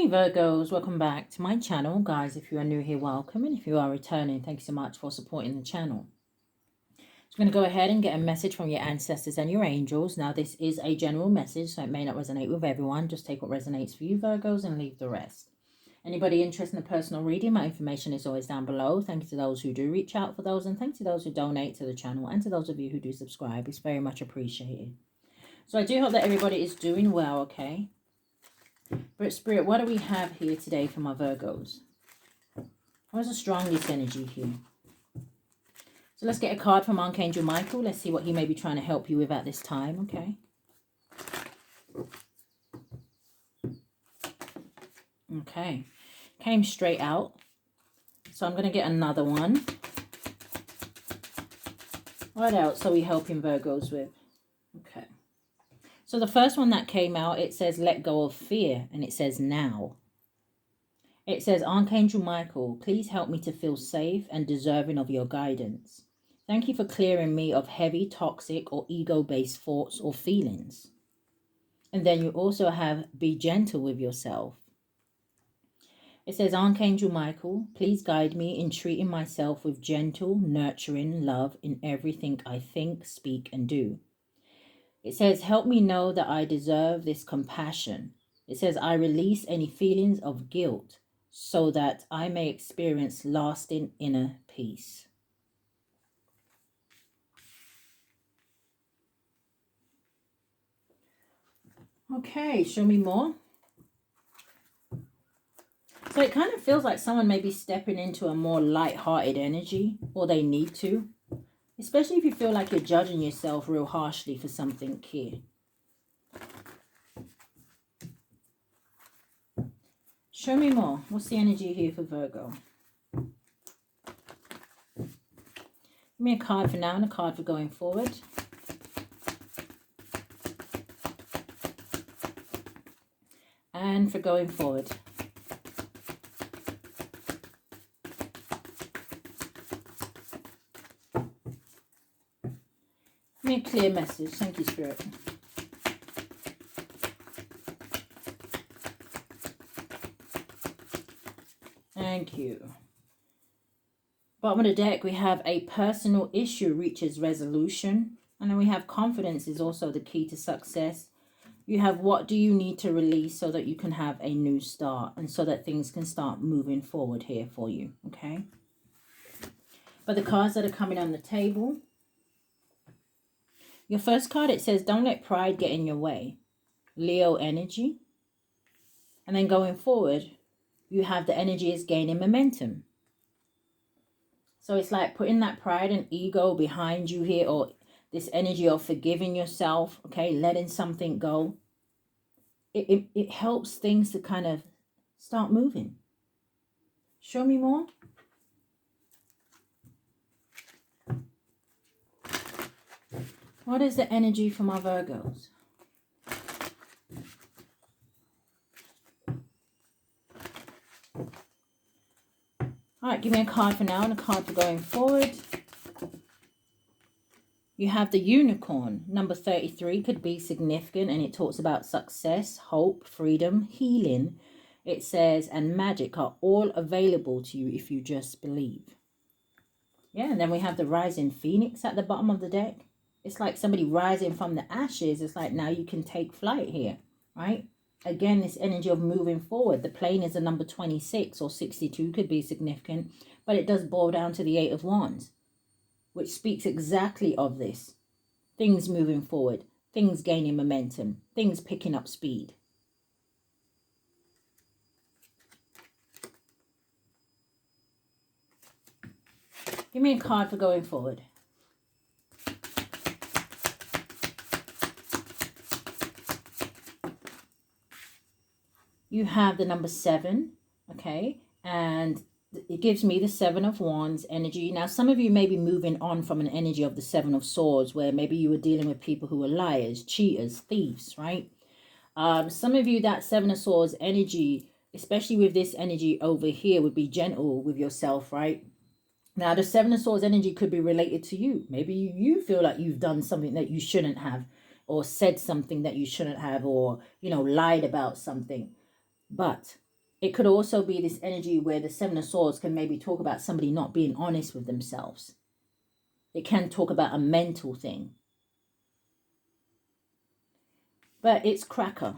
Hey Virgos, welcome back to my channel. Guys, if you are new here, welcome. And if you are returning, thank you so much for supporting the channel. So I'm going to go ahead and get a message from your ancestors and your angels. Now, this is a general message, so it may not resonate with everyone. Just take what resonates for you, Virgos, and leave the rest. Anybody interested in a personal reading, my information is always down below. Thank you to those who do reach out for those, and thanks to those who donate to the channel, and to those of you who do subscribe. It's very much appreciated. So I do hope that everybody is doing well, okay? But Spirit, what do we have here today for my Virgos? What's the strongest energy here? So let's get a card from Archangel Michael. Let's see what he may be trying to help you with at this time, okay? Okay. Came straight out. So I'm going to get another one. What else are we helping Virgos with? Okay. So the first one that came out, it says, let go of fear. And it says, now. It says, Archangel Michael, please help me to feel safe and deserving of your guidance. Thank you for clearing me of heavy, toxic, or ego-based thoughts or feelings. And then you also have, be gentle with yourself. It says, Archangel Michael, please guide me in treating myself with gentle, nurturing love in everything I think, speak, and do. It says, help me know that I deserve this compassion. It says, I release any feelings of guilt so that I may experience lasting inner peace. Okay, show me more. So it kind of feels like someone may be stepping into a more light-hearted energy, or they need to. Especially if you feel like you're judging yourself real harshly for something here. Show me more. What's the energy here for Virgo? Give me a card for now and a card for going forward. And for going forward. Give me a clear message. Thank you, Spirit. Thank you. Bottom of the deck, we have a personal issue reaches resolution. And then we have confidence is also the key to success. You have what do you need to release so that you can have a new start and so that things can start moving forward here for you, okay? But the cards that are coming on the table. Your first card, it says, don't let pride get in your way. Leo energy. And then going forward, you have the energy is gaining momentum. So it's like putting that pride and ego behind you here, or this energy of forgiving yourself, okay, letting something go. It helps things to kind of start moving. Show me more. What is the energy for my Virgos? All right, give me a card for now and a card for going forward. You have the unicorn. Number 33 could be significant, and it talks about success, hope, freedom, healing. It says, and magic are all available to you if you just believe. Yeah, and then we have the rising phoenix at the bottom of the deck. It's like somebody rising from the ashes. It's like now you can take flight here, right? Again, this energy of moving forward. The plane is a number 26 or 62 could be significant, but it does boil down to the 8 of Wands, which speaks exactly of this. Things moving forward, things gaining momentum, things picking up speed. Give me a card for going forward. You have the number 7, okay? And it gives me the 7 of Wands energy. Now, some of you may be moving on from an energy of the 7 of Swords, where maybe you were dealing with people who were liars, cheaters, thieves, right? Some of you, that 7 of Swords energy, especially with this energy over here, would be gentle with yourself, right? Now, the 7 of Swords energy could be related to you. Maybe you feel like you've done something that you shouldn't have, or said something that you shouldn't have, or, you know, lied about something. But It could also be this energy where the Seven of Swords can maybe talk about somebody not being honest with themselves. It can talk about a mental thing. But it's cracker.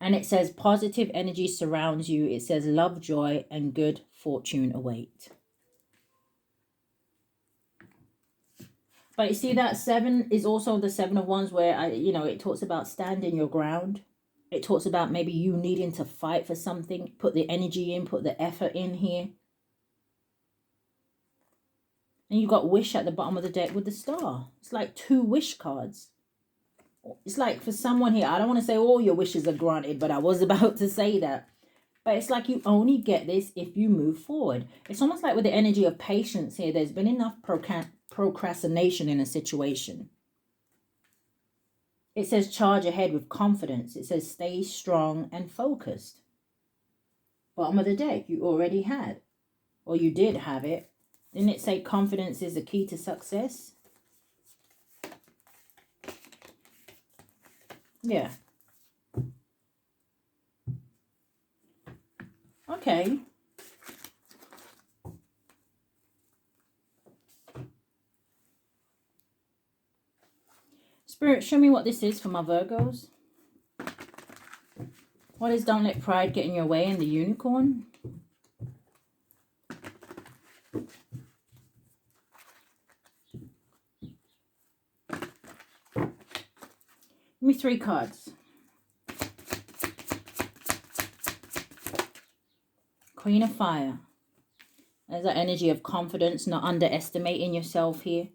And it says positive energy surrounds you. It says love, joy, and good fortune await. But you see that 7 is also the 7 of Wands where, it talks about standing your ground. It talks about maybe you needing to fight for something. Put the energy in, put the effort in here. And you got wish at the bottom of the deck with the star. It's like 2 wish cards. It's like for someone here, I don't want to say all your wishes are granted, but I was about to say that. But it's like you only get this if you move forward. It's almost like with the energy of patience here, there's been enough procrastination in a situation. It says charge ahead with confidence. It says stay strong and focused. Bottom of the deck, you already had, or you did have it. Didn't it say confidence is the key to success? Yeah. Okay. Spirit, show me what this is for my Virgos. What is don't let pride get in your way and the unicorn? Give me 3 cards. Queen of Fire. There's that energy of confidence, not underestimating yourself here.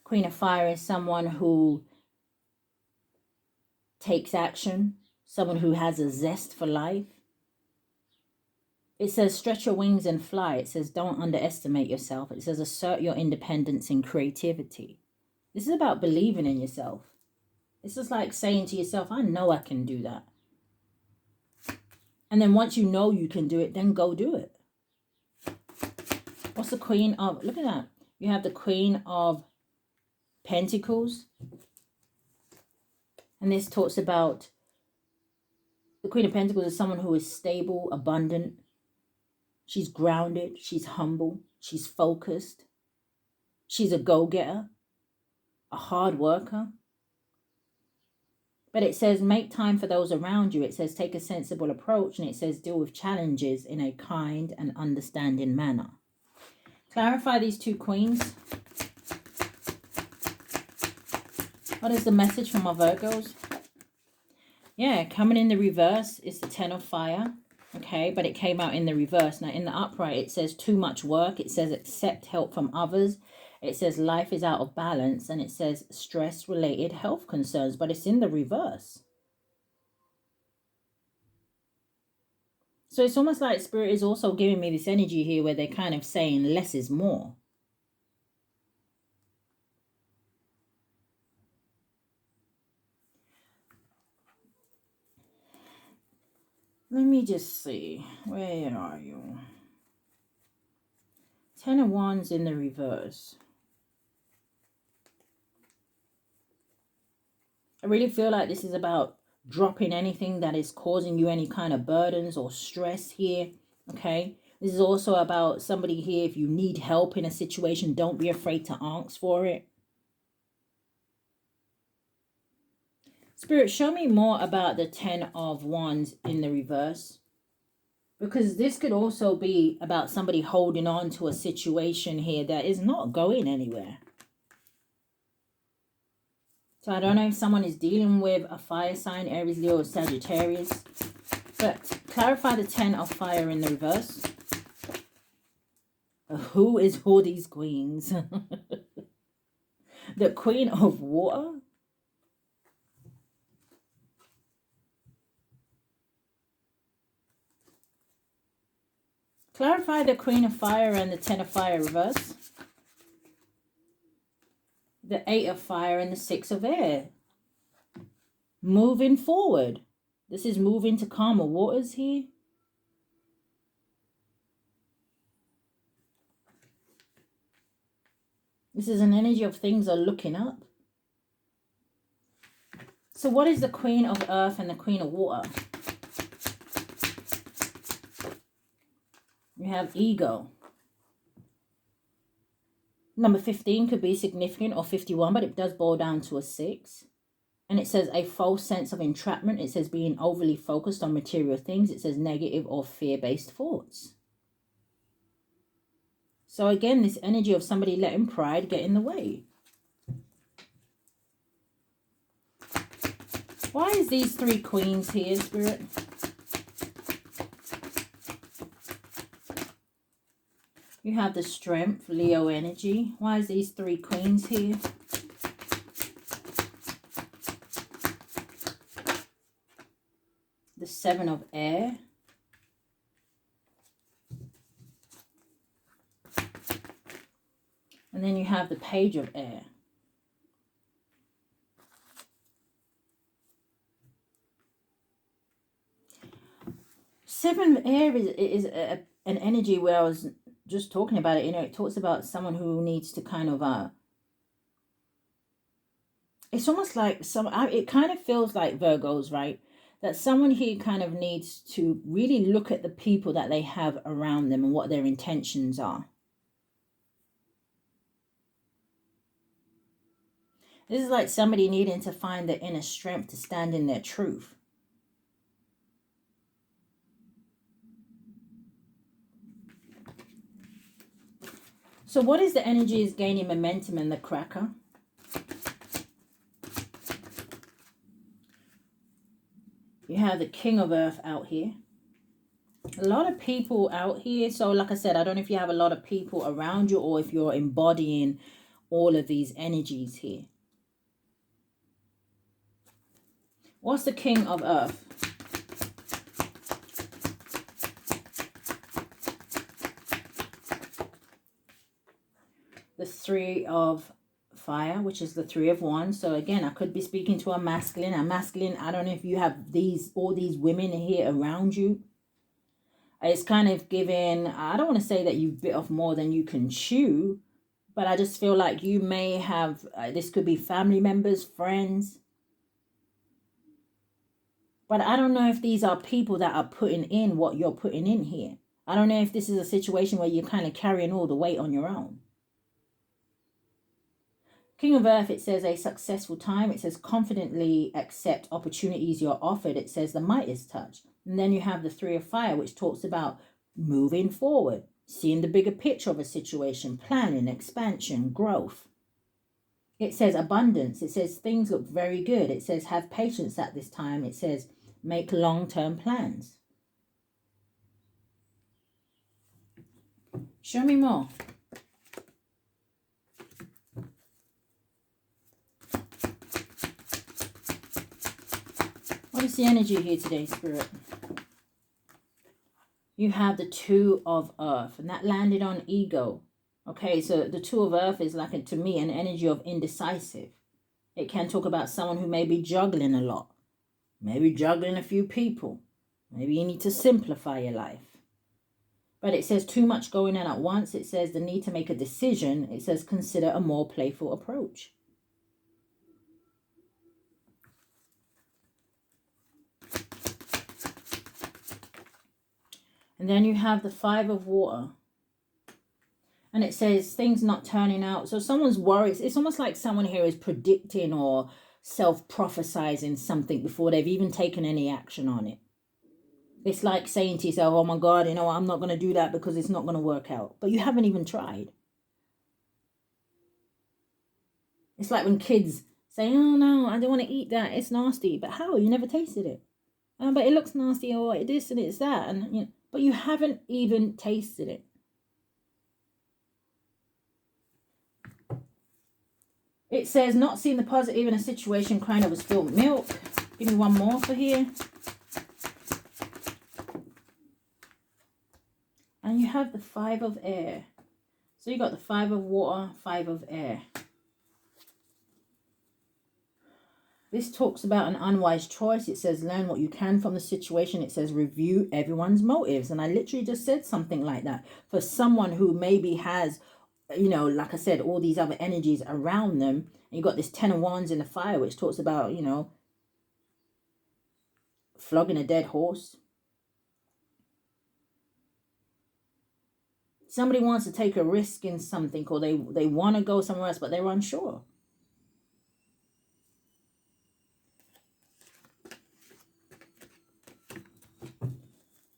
Queen of Fire is someone who takes action, someone who has a zest for life. It says stretch your wings and fly. It says don't underestimate yourself. It says assert your independence and creativity. This is about believing in yourself. It's just like saying to yourself, I know I can do that. And then once you know you can do it, then go do it. What's the Queen of... Look at that. You have the Queen of Pentacles. And this talks about... The Queen of Pentacles is someone who is stable, abundant. She's grounded. She's humble. She's focused. She's a go-getter. A hard worker. But it says make time for those around you. It says take a sensible approach. And it says deal with challenges in a kind and understanding manner. Clarify these 2 queens. What is the message from my Virgos? Yeah, coming in the reverse is the 10 of Fire. Okay, but it came out in the reverse. Now in the upright it says too much work. It says accept help from others. It says life is out of balance, and it says stress-related health concerns, but it's in the reverse. So it's almost like Spirit is also giving me this energy here where they're kind of saying less is more. Let me just see. Where are you? 10 of Wands in the reverse. I really feel like this is about dropping anything that is causing you any kind of burdens or stress here, okay? This is also about somebody here, if you need help in a situation, don't be afraid to ask for it. Spirit, show me more about the 10 of Wands in the reverse. Because this could also be about somebody holding on to a situation here that is not going anywhere. So I don't know if someone is dealing with a fire sign, Aries, Leo, or Sagittarius. But clarify the 10 of Fire in the reverse. Who is all these queens? The Queen of Water. Clarify the Queen of Fire and the 10 of Fire reverse. The 8 of Fire and the 6 of Air. Moving forward. This is moving to calmer waters here. This is an energy of things are looking up. So what is the Queen of Earth and the Queen of Water? You have ego. Number 15 could be significant, or 51, but it does boil down to a 6. And it says a false sense of entrapment. It says being overly focused on material things. It says negative or fear-based thoughts. So again, this energy of somebody letting pride get in the way. Why is these 3 queens here, Spirit? You have the strength, Leo energy. Why is these 3 queens here? The 7 of air. And then you have the page of air. Seven of air is an energy where I was just talking about it. You know, it talks about someone who needs to kind of it's almost like it kind of feels like Virgos, right? That someone here kind of needs to really look at the people that they have around them and what their intentions are. This is like somebody needing to find the inner strength to stand in their truth. So what is the energy is gaining momentum in the cracker? You have the King of Earth out here. A lot of people out here. So like I said, I don't know if you have a lot of people around you or if you're embodying all of these energies here. What's the King of Earth? The 3 of Fire, which is the 3 of Wands. So again, I could be speaking to a masculine. I don't know if you have all these women here around you. It's kind of giving, I don't want to say that you've bit off more than you can chew, but I just feel like you may have, this could be family members, friends. But I don't know if these are people that are putting in what you're putting in here. I don't know if this is a situation where you're kind of carrying all the weight on your own. King of Earth, it says a successful time. It says confidently accept opportunities you're offered. It says the Midas touch. And then you have the 3 of Fire, which talks about moving forward, seeing the bigger picture of a situation, planning, expansion, growth. It says abundance. It says things look very good. It says have patience at this time. It says make long-term plans. Show me more. What is the energy here today, Spirit? You have the 2 of Earth, and that landed on ego. Okay, so the 2 of Earth is like, to me, an energy of indecisive. It can talk about someone who may be juggling a lot, maybe juggling a few people. Maybe you need to simplify your life. But it says too much going on at once. It says the need to make a decision. It says consider a more playful approach. And then you have the 5 of Water. And it says things not turning out. So someone's worried. It's almost like someone here is predicting or self-prophesizing something before they've even taken any action on it. It's like saying to yourself, oh my God, you know, I'm not going to do that because it's not going to work out. But you haven't even tried. It's like when kids say, oh no, I don't want to eat that. It's nasty. But how? You never tasted it. But it looks nasty, or it this and it's that. And you know, but you haven't even tasted it. It says not seeing the positive in a situation, crying over spilled milk. Give me one more for here. And you have the 5 of Air. So you got the 5 of Water, 5 of Air. This talks about an unwise choice. It says learn what you can from the situation. It says review everyone's motives. And I literally just said something like that. For someone who maybe has, you know, like I said, all these other energies around them. And you got this 10 of Wands in the Fire, which talks about, you know, flogging a dead horse. Somebody wants to take a risk in something, or they want to go somewhere else, but they're unsure.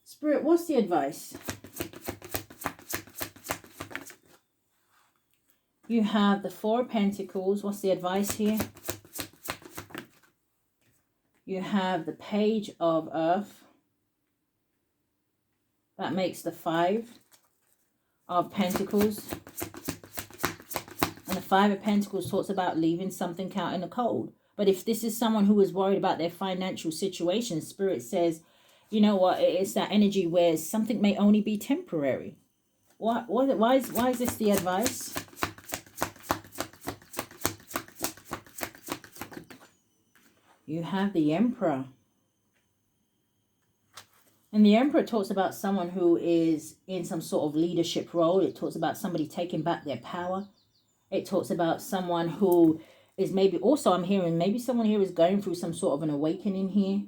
Spirit, what's the advice? You have the Four of Pentacles. What's the advice here? You have the Page of Earth. That makes the Five of Pentacles. And the Five of Pentacles talks about leaving something out in the cold. But if this is someone who is worried about their financial situation, Spirit says, you know what, it's that energy where something may only be temporary. Why is this the advice? You have the Emperor. And the Emperor talks about someone who is in some sort of leadership role. It talks about somebody taking back their power. It talks about someone who is maybe also, I'm hearing, maybe someone here is going through some sort of an awakening here.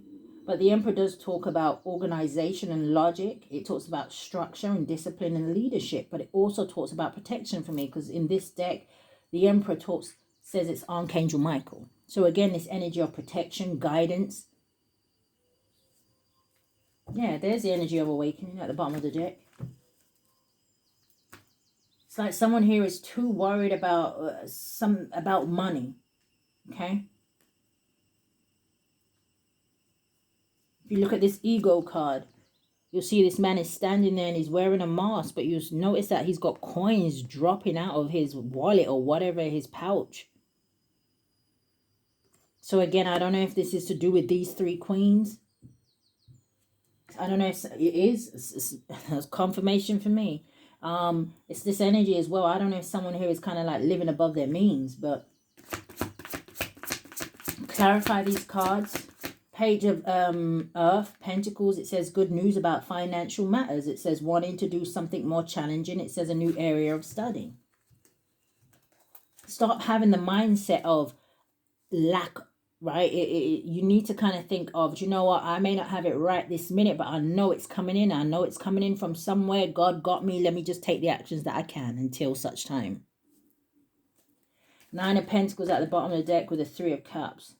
But the Emperor does talk about organization and logic. It talks about structure and discipline and leadership. But it also talks about protection for me, because in this deck, the Emperor says it's Archangel Michael. So again, this energy of protection, guidance. Yeah, there's the energy of awakening at the bottom of the deck. It's like someone here is too worried about money. Okay? If you look at this ego card, you'll see this man is standing there and he's wearing a mask, but you'll notice that he's got coins dropping out of his wallet or whatever, his pouch. So again, I don't know if this is to do with these three queens. I don't know if it is. It's confirmation for me. It's this energy as well. I don't know if someone here is kind of like living above their means, but clarify these cards. Page of Earth, Pentacles. It says good news about financial matters. It says wanting to do something more challenging. It says a new area of study. Stop having the mindset of lack, right? You need to kind of think of, you know what, I may not have it right this minute, but I know it's coming in. I know it's coming in from somewhere. God got me. Let me just take the actions that I can until such time. Nine of Pentacles at the bottom of the deck with a Three of Cups.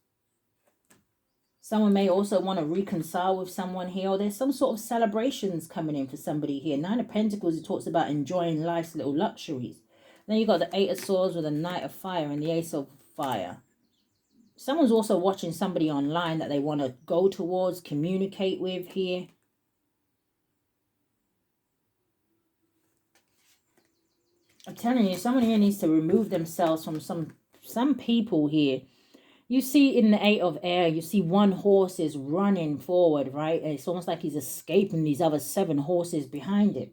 Someone may also want to reconcile with someone here, or there's some sort of celebrations coming in for somebody here. Nine of Pentacles, it talks about enjoying life's little luxuries. Then you've got the Eight of Swords with a Knight of Fire and the Ace of Fire. Someone's also watching somebody online that they want to go towards, communicate with here. I'm telling you, someone here needs to remove themselves from some people here. You see in the Eight of Air, you see one horse is running forward, right? And it's almost like he's escaping these other 7 horses behind him.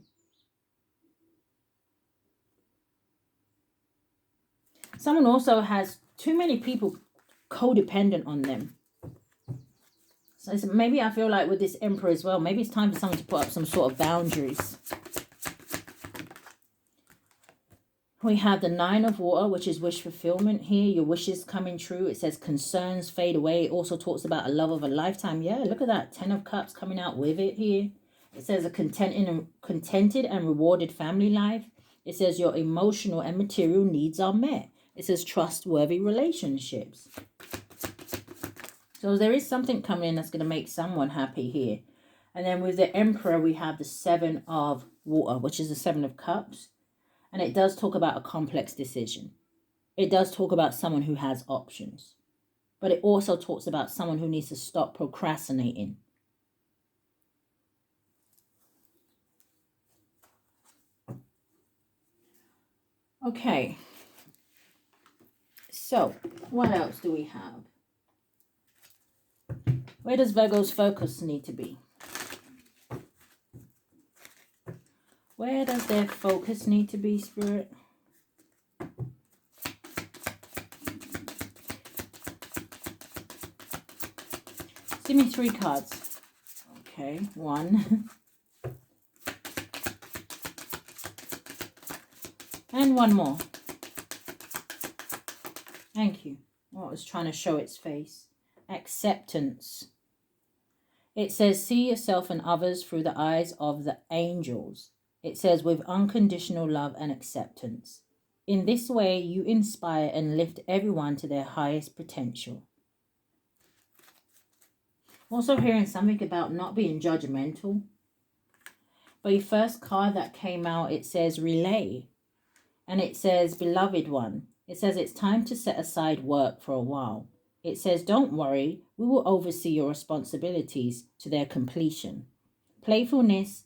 Someone also has too many people codependent on them. So maybe I feel like with this Emperor as well, maybe it's time for someone to put up some sort of boundaries. We have the Nine of Water, which is wish fulfillment here. Your wishes coming true. It says concerns fade away. It also talks about a love of a lifetime. Yeah, look at that. 10 of Cups coming out with it here. It says a contented and rewarded family life. It says your emotional and material needs are met. It says trustworthy relationships. So there is something coming in that's going to make someone happy here. And then with the Emperor, we have the Seven of Water, which is the Seven of Cups. And it does talk about a complex decision. It does talk about someone who has options. But it also talks about someone who needs to stop procrastinating. Okay. So, what else do we have? Where does Virgo's focus need to be? Where does their focus need to be, Spirit? Give me 3 cards. Okay, 1. And 1 more. Thank you. Oh, it was trying to show its face. Acceptance. It says, see yourself and others through the eyes of the angels. It says, with unconditional love and acceptance. In this way, you inspire and lift everyone to their highest potential. Also hearing something about not being judgmental. But your first card that came out, it says relay. And it says, beloved one. It says it's time to set aside work for a while. It says, don't worry, we will oversee your responsibilities to their completion. Playfulness,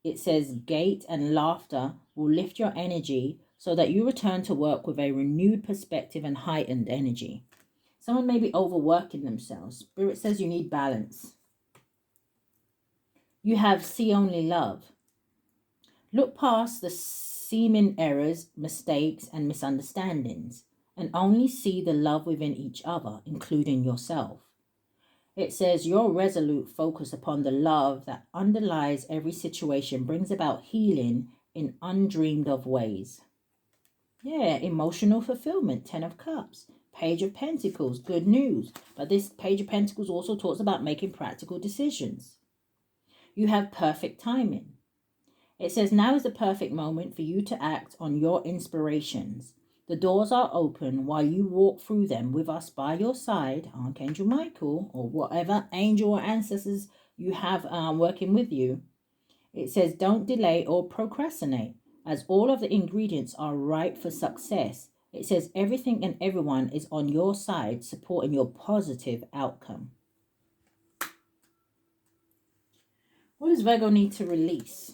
it says, gait and laughter will lift your energy so that you return to work with a renewed perspective and heightened energy. Someone may be overworking themselves. Spirit says you need balance. You have see only love. Look past the seeming errors, mistakes, and misunderstandings, and only see the love within each other, including yourself. It says your resolute focus upon the love that underlies every situation brings about healing in undreamed of ways. Yeah, emotional fulfillment, 10 of Cups, Page of Pentacles, good news. But this Page of Pentacles also talks about making practical decisions. You have perfect timing. It says now is the perfect moment for you to act on your inspirations. The doors are open while you walk through them with us by your side, Archangel Michael, or whatever angel or ancestors you have working with you. It says don't delay or procrastinate, as all of the ingredients are ripe for success. It says everything and everyone is on your side, supporting your positive outcome. What does Virgo need to release?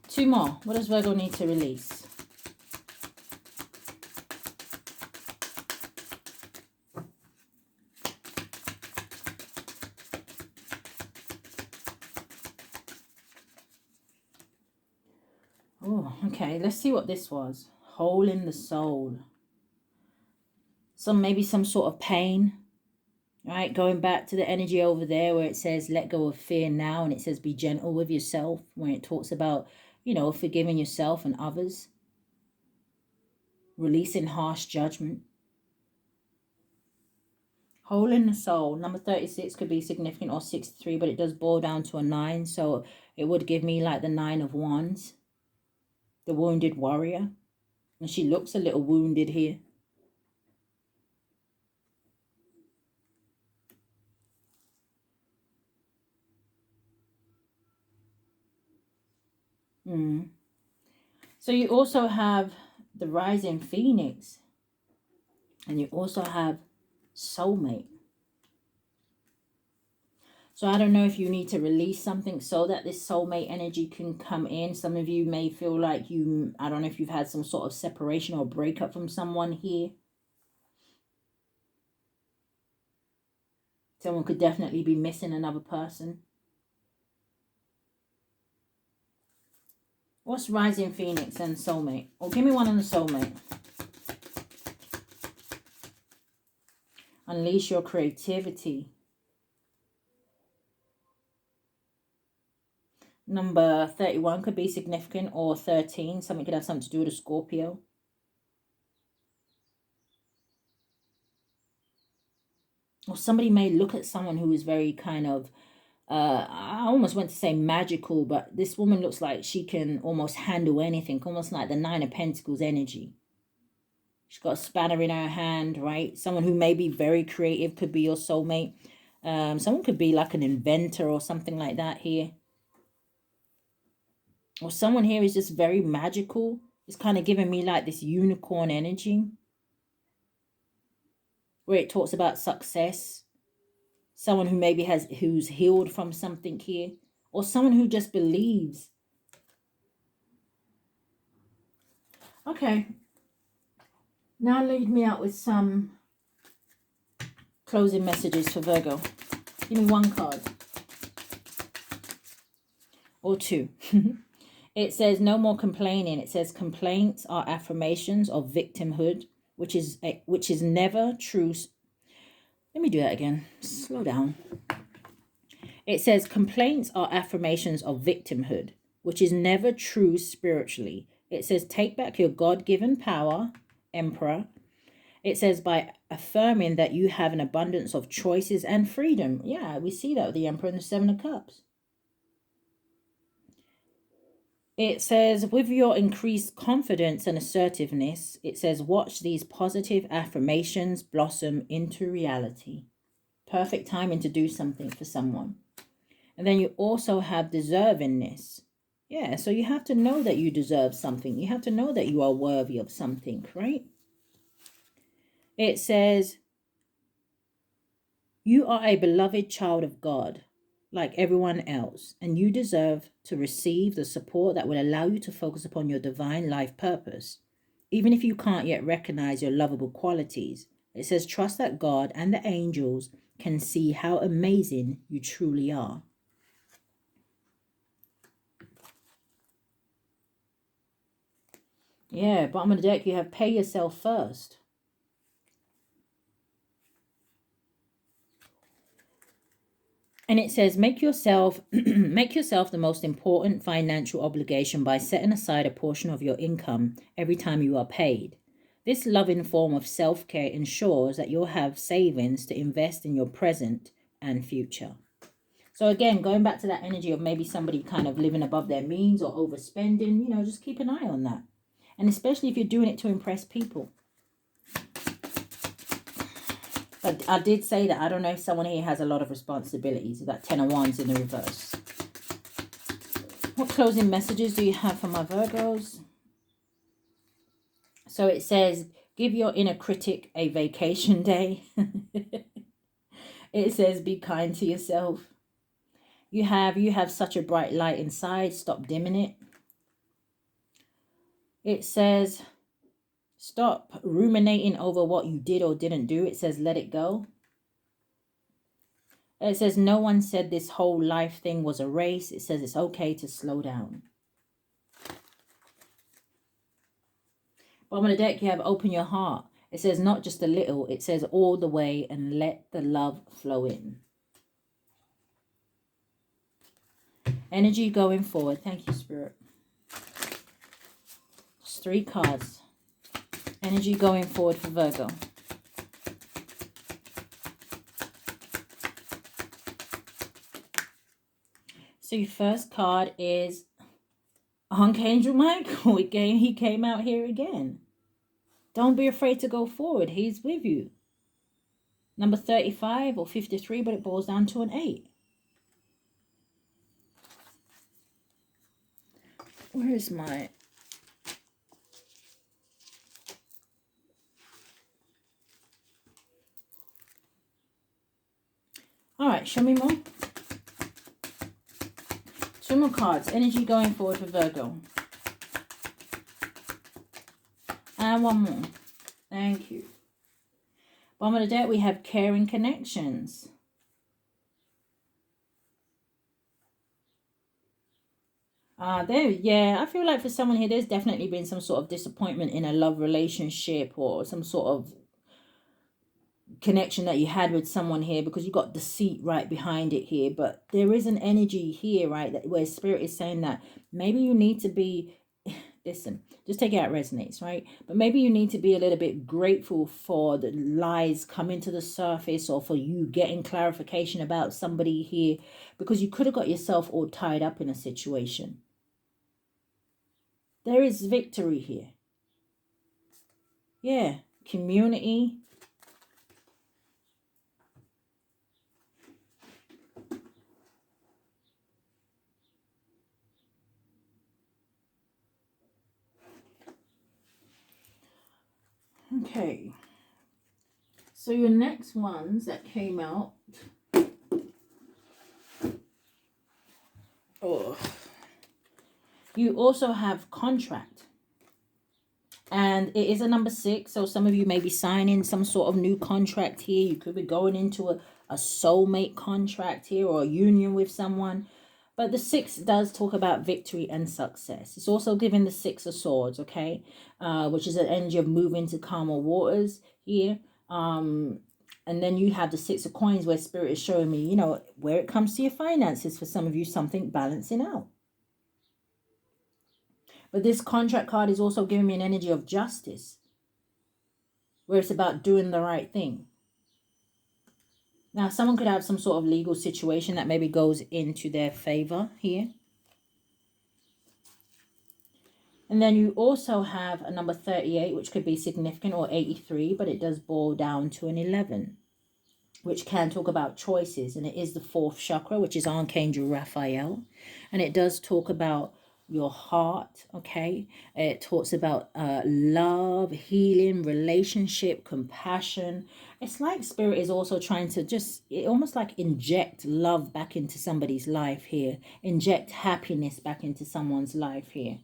Two more. What does Virgo need to release? Oh, okay. Let's see what this was. Hole in the soul. Maybe some sort of pain. Right? Going back to the energy over there where it says let go of fear now, and it says be gentle with yourself, when it talks about, forgiving yourself and others. Releasing harsh judgment. Hole in the soul. Number 36 could be significant, or 63, but it does boil down to a 9. So it would give me like the 9 of Wands. The wounded warrior. And she looks a little wounded here. So you also have the rising phoenix. And you also have soulmate. So I don't know if you need to release something so that this soulmate energy can come in. Some of you may feel like I don't know if you've had some sort of separation or breakup from someone here. Someone could definitely be missing another person. What's rising phoenix and soulmate? Or give me one on the soulmate. Unleash your creativity. Number 31 could be significant, or 13. Something could have something to do with a Scorpio. Or somebody may look at someone who is very kind of, I almost want to say magical, but this woman looks like she can almost handle anything, almost like the 9 of Pentacles energy. She's got a spanner in her hand, right? Someone who may be very creative could be your soulmate. Someone could be like an inventor or something like that here. Or someone here is just very magical. It's kind of giving me like this unicorn energy, where it talks about success. Someone who maybe who's healed from something here. Or someone who just believes. Okay. Now lead me out with some closing messages for Virgo. Give me one card. Or two. It says no more complaining. It says complaints are affirmations of victimhood, which is never true. Let me do that again. Slow down. It says complaints are affirmations of victimhood, which is never true spiritually. It says, take back your God-given power, Emperor. It says, by affirming that you have an abundance of choices and freedom. Yeah, we see that with the Emperor and the Seven of Cups. It says, with your increased confidence and assertiveness, it says, watch these positive affirmations blossom into reality. Perfect timing to do something for someone. And then you also have deservingness. Yeah, so you have to know that you deserve something. You have to know that you are worthy of something, right? It says, you are a beloved child of God, like everyone else, and you deserve to receive the support that will allow you to focus upon your divine life purpose. Even if you can't yet recognize your lovable qualities, it says, trust that God and the angels can see how amazing you truly are. Yeah, bottom of the deck, you have pay yourself first. And it says, make yourself the most important financial obligation by setting aside a portion of your income every time you are paid. This loving form of self-care ensures that you'll have savings to invest in your present and future. So again, going back to that energy of maybe somebody kind of living above their means or overspending, just keep an eye on that. And especially if you're doing it to impress people. But I did say that I don't know if someone here has a lot of responsibilities. We've got 10 of Wands in the reverse. What closing messages do you have for my Virgos? So it says, give your inner critic a vacation day. It says, be kind to yourself. You have such a bright light inside. Stop dimming it. It says, stop ruminating over what you did or didn't do. It says, let it go. It says, no one said this whole life thing was a race. It says it's okay to slow down. Bottom of the deck, you have open your heart. It says not just a little. It says all the way, and let the love flow in. Energy going forward. Thank you, Spirit. Just 3 cards. Energy going forward for Virgo. So your first card is Archangel Michael. He came out here again. Don't be afraid to go forward. He's with you. Number 35 or 53, but it boils down to an 8. Where is my... All right, show me more. 2 more cards. Energy going forward for Virgo. And 1 more. Thank you. Bottom of the deck, we have caring connections. Yeah, I feel like for someone here, there's definitely been some sort of disappointment in a love relationship or some sort of connection that you had with someone here, because you got deceit right behind it here. But there is an energy here, right, that where Spirit is saying that maybe you need to be, listen, just take it out, resonates, right? But maybe you need to be a little bit grateful for the lies coming to the surface, or for you getting clarification about somebody here, because you could have got yourself all tied up in a situation. There is victory here. Yeah, community. Okay. So your next ones that came out. Oh. You also have contract. And it is a number 6. So some of you may be signing some sort of new contract here. You could be going into a soulmate contract here, or a union with someone. But the 6 does talk about victory and success. It's also giving the 6 of Swords, okay? Which is an energy of moving to calmer waters here. And then you have the 6 of Coins, where Spirit is showing me, where it comes to your finances, for some of you, something balancing out. But this contract card is also giving me an energy of justice, where it's about doing the right thing. Now, someone could have some sort of legal situation that maybe goes into their favor here. And then you also have a number 38, which could be significant, or 83, but it does boil down to an 11, which can talk about choices. And it is the 4th chakra, which is Archangel Raphael. And it does talk about your heart, okay? It talks about love, healing, relationship, compassion. It's like Spirit is also trying to just, almost like inject love back into somebody's life here. Inject happiness back into someone's life here.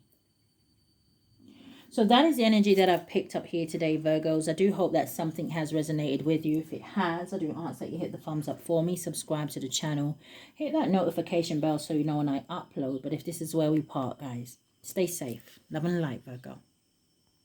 So that is the energy that I've picked up here today, Virgos. I do hope that something has resonated with you. If it has, I do ask that you hit the thumbs up for me, subscribe to the channel, hit that notification bell so you know when I upload. But if this is where we part, guys, stay safe. Love and light, Virgo.